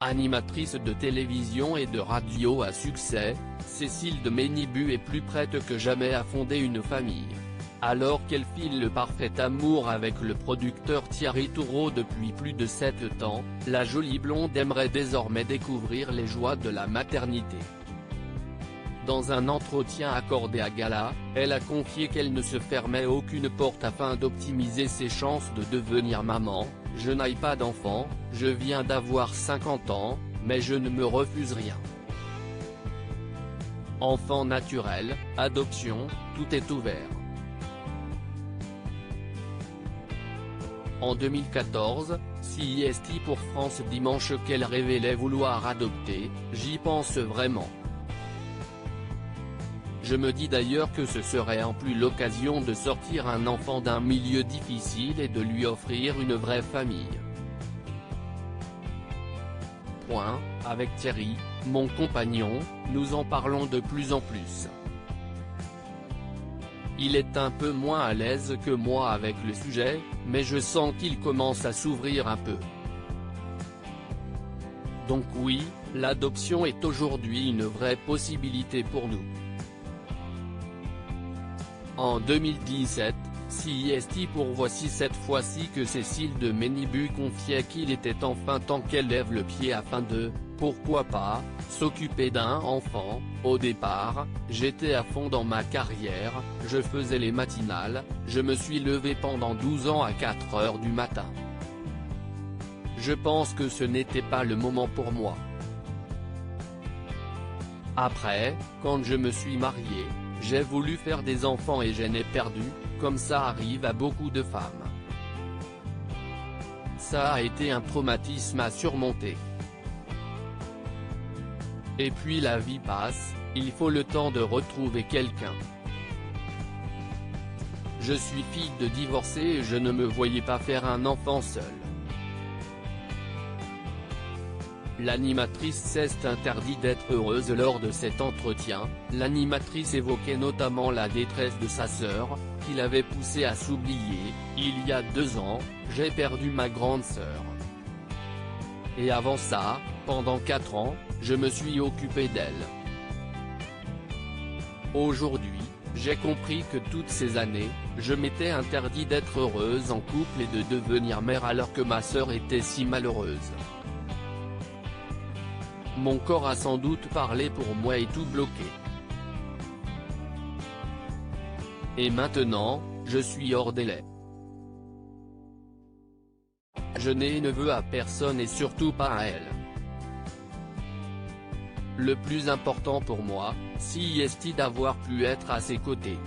Animatrice de télévision et de radio à succès, Cécile de Ménibus est plus prête que jamais à fonder une famille. Alors qu'elle file le parfait amour avec le producteur Thierry Toureau depuis plus de 7 ans, la jolie blonde aimerait désormais découvrir les joies de la maternité. Dans un entretien accordé à Gala, elle a confié qu'elle ne se fermait aucune porte afin d'optimiser ses chances de devenir maman. « Je n'ai pas d'enfant, je viens d'avoir 50 ans, mais je ne me refuse rien. Enfant naturel, adoption, tout est ouvert. » En 2014, CIST pour France Dimanche qu'elle révélait vouloir adopter, « J'y pense vraiment. Je me dis d'ailleurs que ce serait en plus l'occasion de sortir un enfant d'un milieu difficile et de lui offrir une vraie famille. Avec Thierry, mon compagnon, nous en parlons de plus en plus. Il est un peu moins à l'aise que moi avec le sujet, mais je sens qu'il commence à s'ouvrir un peu. Donc oui, l'adoption est aujourd'hui une vraie possibilité pour nous. En 2017, CIST pour Voici cette fois-ci que Cécile de Ménibus confiait qu'il était enfin temps qu'elle lève le pied afin de, pourquoi pas, s'occuper d'un enfant. Au départ, j'étais à fond dans ma carrière, je faisais les matinales, je me suis levé pendant 12 ans à 4 heures du matin. Je pense que ce n'était pas le moment pour moi. Après, quand je me suis marié, j'ai voulu faire des enfants et j'en ai perdu, comme ça arrive à beaucoup de femmes. Ça a été un traumatisme à surmonter. Et puis la vie passe, il faut le temps de retrouver quelqu'un. Je suis fille de divorcée et je ne me voyais pas faire un enfant seule. L'animatrice s'est interdit d'être heureuse lors de cet entretien. L'animatrice évoquait notamment la détresse de sa sœur, qui l'avait poussée à s'oublier. « Il y a 2 ans, j'ai perdu ma grande sœur. Et avant ça, pendant 4 ans, je me suis occupée d'elle. Aujourd'hui, j'ai compris que toutes ces années, je m'étais interdit d'être heureuse en couple et de devenir mère alors que ma sœur était si malheureuse. Mon corps a sans doute parlé pour moi et tout bloqué. Et maintenant, je suis hors délai. Je n'ai neveu à personne et surtout pas à elle. Le plus important pour moi, c'est d'avoir pu être à ses côtés.